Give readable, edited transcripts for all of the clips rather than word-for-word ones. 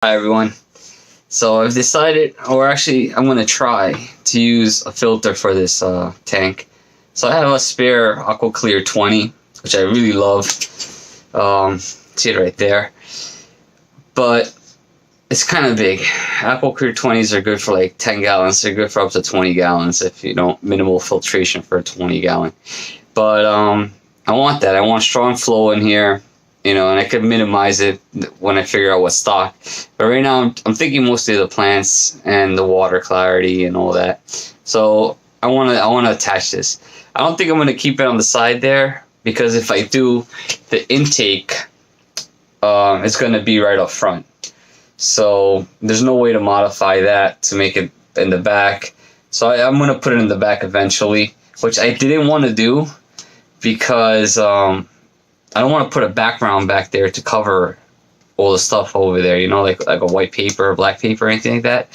Hi everyone. So I've decided, or actually I'm going to try to use a filter for this tank. So I have a spare AquaClear 20, which I really love. See it right there. But it's kind of big. AquaClear 20s are good for like 10 gallons. They're good for up to 20 gallons if you don't minimal filtration for a 20 gallon. But I want that. I want strong flow in here. You know, and I could minimize it when I figure out what stock. But right now, I'm thinking mostly of the plants and the water clarity and all that. So I want to attach this. I don't think I'm going to keep it on the side there, because if I do, the intake is going to be right up front. So there's no way to modify that to make it in the back. So I'm going to put it in the back eventually, which I didn't want to do because I don't want to put a background back there to cover all the stuff over there, you know, like a white paper or black paper or anything like that.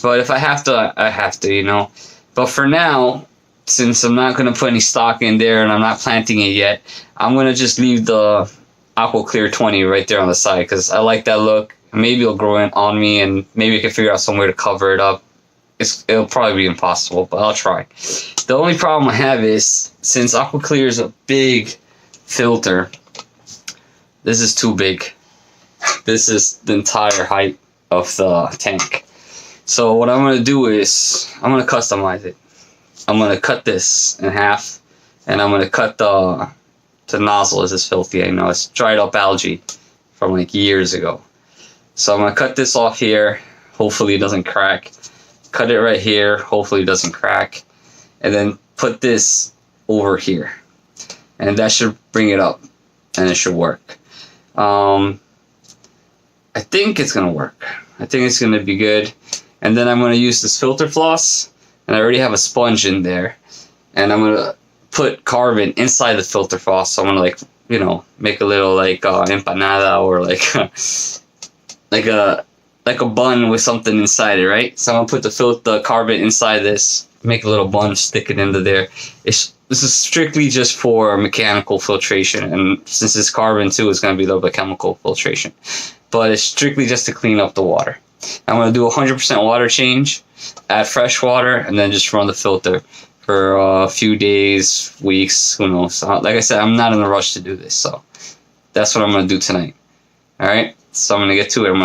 But if I have to, I have to, you know. But for now, since I'm not going to put any stock in there and I'm not planting it yet, I'm going to just leave the AquaClear 20 right there on the side because I like that look. Maybe it'll grow in on me and maybe I can figure out some way to cover it up. It'll probably be impossible, but I'll try. The only problem I have is, since AquaClear is a big filter, this is too big. This is the entire height of the tank. So what I'm going to do is I'm going to customize it. I'm going to cut this in half, and I'm going to cut the nozzle. This is filthy, I know. It's dried up algae from like years ago. So I'm going to cut this off here. Hopefully it doesn't crack. Cut it right here. Hopefully it doesn't crack. And then put this over here. And that should bring it up, and it should work. I think it's gonna work. I think it's gonna be good. And then I'm gonna use this filter floss, and I already have a sponge in there. And I'm gonna put carbon inside the filter floss. So I'm gonna, like, you know, make a little like empanada, or like a bun with something inside it, right? So I'm gonna put the carbon inside this, make a little bun, stick it into there. This is strictly just for mechanical filtration, and since it's carbon too, it's going to be a little bit chemical filtration. But it's strictly just to clean up the water. I'm going to do 100% water change, add fresh water, and then just run the filter for a few days, weeks, who knows. Like I said, I'm not in a rush to do this, so that's what I'm going to do tonight. Alright, so I'm going to get to it.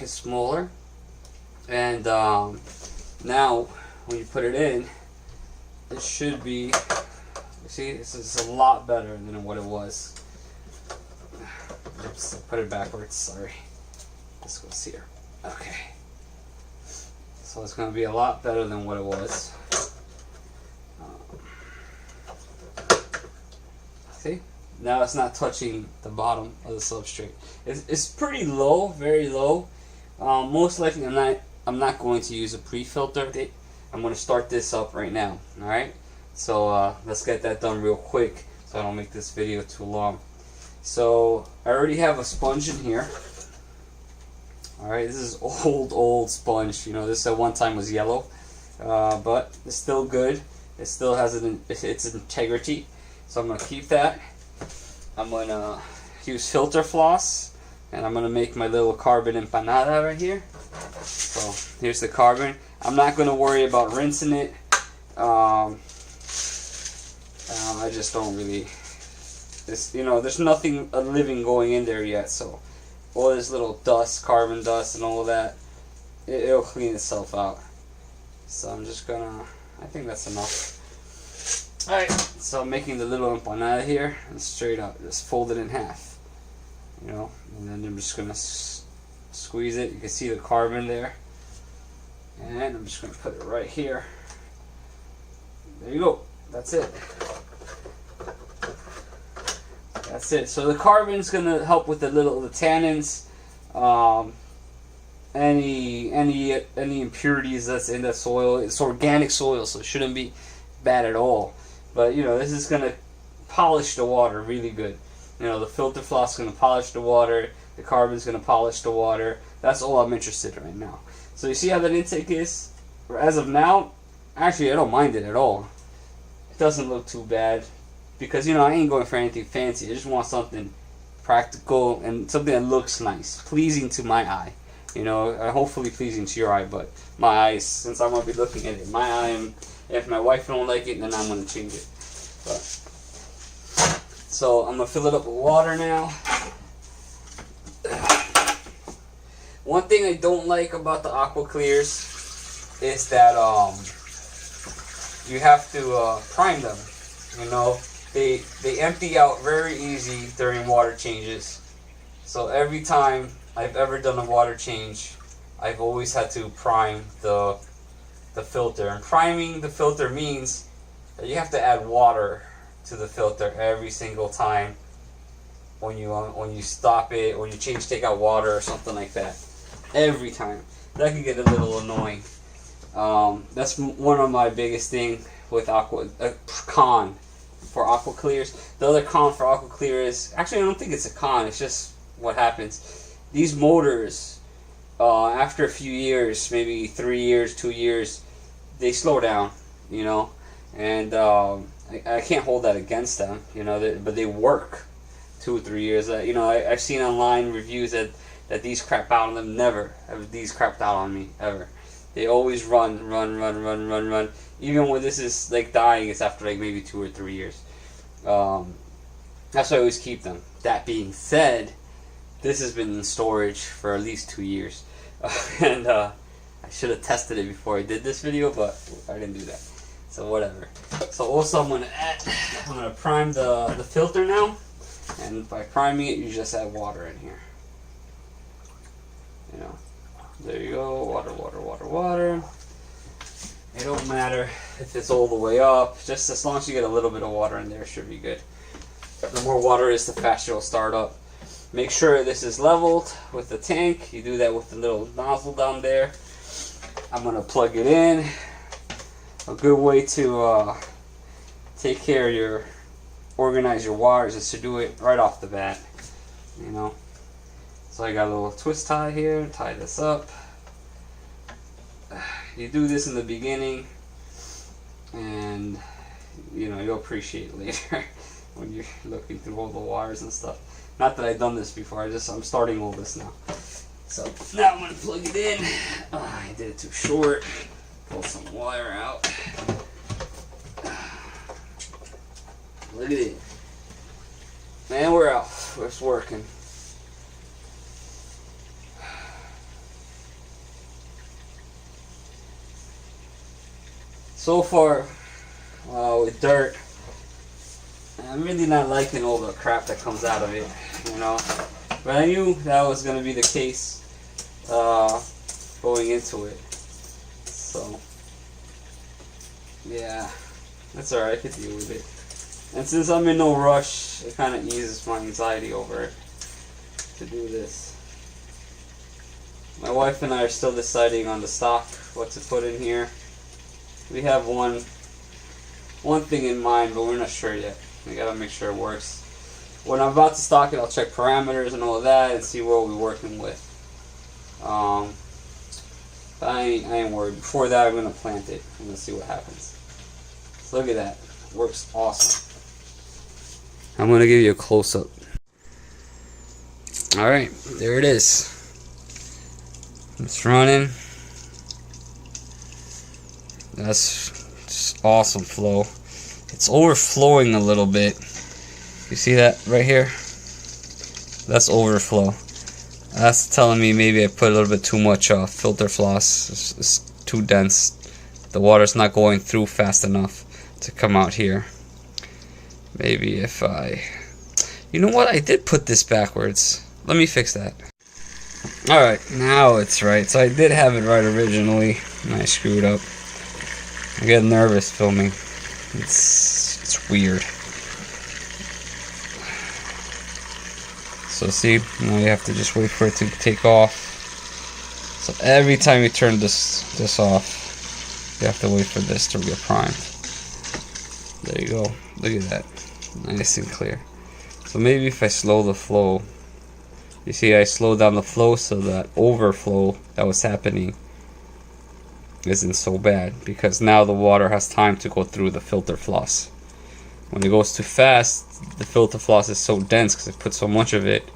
is smaller, and now when you put it in, it should be, see, this is a lot better than what it was. Oops, put it backwards, sorry. This goes here. Okay. So it's going to be a lot better than what it was. See? Now it's not touching the bottom of the substrate. It's pretty low, very low. Most likely I'm not going to use a pre-filter. I'm going to start this up right now. Alright? So let's get that done real quick so I don't make this video too long. So I already have a sponge in here. Alright, this is old sponge. You know, this at one time was yellow. But it's still good. It still has its integrity. So I'm going to keep that. I'm going to use filter floss. And I'm going to make my little carbon empanada right here. So here's the carbon. I'm not going to worry about rinsing it. I just don't really... you know, there's nothing living going in there yet. So all this little dust, carbon dust and all of that, it'll clean itself out. So I'm just going to... I think that's enough. Alright, so I'm making the little empanada here, and straight up, just fold it in half, you know, and then I'm just going to squeeze it. You can see the carbon there, and I'm just going to put it right here. There you go, that's it. That's it. So the carbon's going to help with the tannins, any impurities that's in the soil. It's organic soil, so it shouldn't be bad at all. But you know, this is gonna polish the water really good. You know, the filter floss is gonna polish the water. The carbon's gonna polish the water. That's all I'm interested in right now. So you see how that intake is? As of now, actually I don't mind it at all. It doesn't look too bad because, you know, I ain't going for anything fancy. I just want something practical and something that looks nice, pleasing to my eye. You know, hopefully pleasing to your eye, but my eyes, since I'm gonna be looking at it, my eye. If my wife don't like it, then I'm going to change it. But, so I'm going to fill it up with water now. One thing I don't like about the AquaClears is that you have to prime them. You know, they empty out very easy during water changes. So every time I've ever done a water change, I've always had to prime the filter. And priming the filter means that you have to add water to the filter every single time when you stop it, when you take out water or something like that. Every time. That can get a little annoying. That's one of my biggest thing with con for AquaClears. The other con for AquaClear is, actually I don't think it's a con, it's just what happens. These motors, after a few years, maybe 3 years, 2 years, they slow down, you know, and I can't hold that against them, you know, but they work 2 or 3 years. You know, I've seen online reviews that these crap out on them. Never have these crapped out on me, ever. They always run. Even when this is like dying, it's after like maybe 2 or 3 years. That's why I always keep them. That being said, this has been in storage for at least 2 years, and I should have tested it before I did this video, but I didn't do that. So whatever. So also I'm gonna prime the filter now, and by priming it, you just add water in here. You know, there you go. Water. It don't matter if it's all the way up. Just as long as you get a little bit of water in there, it should be good. The more water is, the faster it'll start up. Make sure this is leveled with the tank. You do that with the little nozzle down there. I'm going to plug it in. A good way to take care of organize your wires is to do it right off the bat. You know. So I got a little twist tie here. Tie this up. You do this in the beginning, and you know, you'll appreciate it later when you're looking through all the wires and stuff. Not that I've done this before. I'm starting all this now. So now I'm gonna plug it in. I did it too short. Pull some wire out. Look at it. And we're out. It's working. so far with dirt, I'm really not liking all the crap that comes out of it, you know. But I knew that was going to be the case going into it. So, yeah, that's alright, I could deal with it. And since I'm in no rush, it kind of eases my anxiety over it to do this. My wife and I are still deciding on the stock, what to put in here. We have one thing in mind, but we're not sure yet. We gotta make sure it works. When I'm about to stock it, I'll check parameters and all of that and see what we're working with. But I ain't worried. Before that, I'm gonna plant it and let's see what happens. So look at that. It works awesome. I'm gonna give you a close-up. Alright, there it is. It's running. That's just awesome flow. It's overflowing a little bit. You see that right here? That's overflow. That's telling me maybe I put a little bit too much filter floss. It's too dense. The water's not going through fast enough to come out here. Maybe if I... You know what? I did put this backwards. Let me fix that. Alright, now it's right. So I did have it right originally, and I screwed up. I get nervous filming. It's weird. So see, now you have to just wait for it to take off. So every time you turn this off, you have to wait for this to get primed. There you go. Look at that. Nice and clear. So maybe if I slow the flow, you see I slowed down the flow so that overflow that was happening isn't so bad, because now the water has time to go through the filter floss. When it goes too fast, the filter floss is so dense because it puts so much of it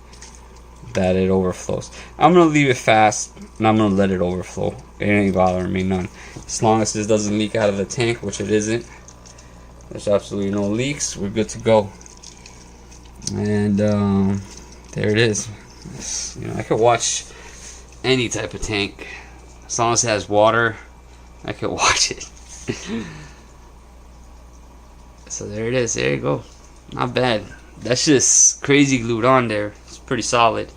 that it overflows. I'm going to leave it fast and I'm going to let it overflow. It ain't bothering me none. As long as this doesn't leak out of the tank, which it isn't. There's absolutely no leaks. We're good to go. And there it is. You know, I could watch any type of tank. As long as it has water, I could watch it. So there it is. There you go. Not bad. That's just crazy glued on there. It's pretty solid.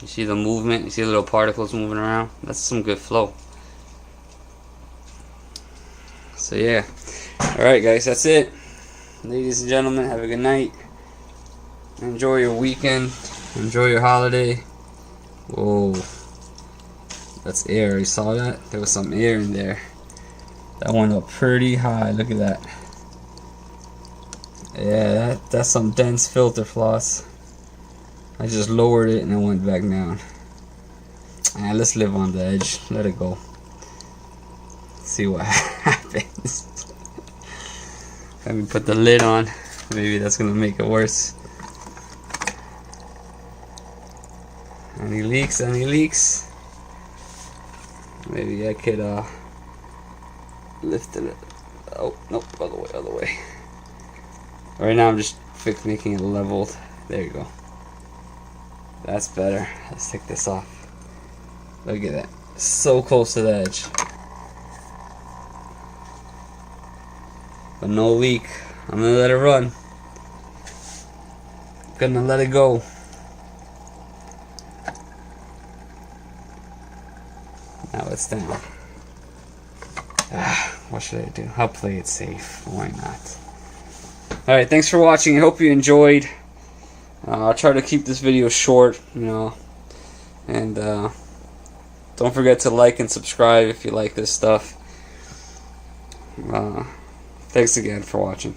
You see the movement? You see the little particles moving around? That's some good flow. So yeah. Alright guys, that's it. Ladies and gentlemen, have a good night. Enjoy your weekend. Enjoy your holiday. Whoa. That's air. You saw that? There was some air in there. That went up pretty high. Look at that. Yeah, that's some dense filter floss. I just lowered it and it went back down. And let's live on the edge. Let it go. See what happens. Let me put the lid on. Maybe that's gonna make it worse. Any leaks? Any leaks? Maybe I could lift it. Oh, nope, other way. Right now I'm just making it leveled. There you go. That's better. Let's take this off. Look at that. So close to the edge. But no leak. I'm gonna let it run. Gonna let it go. Now it's down. What should I do? I'll play it safe. Why not? Alright, thanks for watching. I hope you enjoyed. I'll try to keep this video short, you know. And don't forget to like and subscribe if you like this stuff. Thanks again for watching.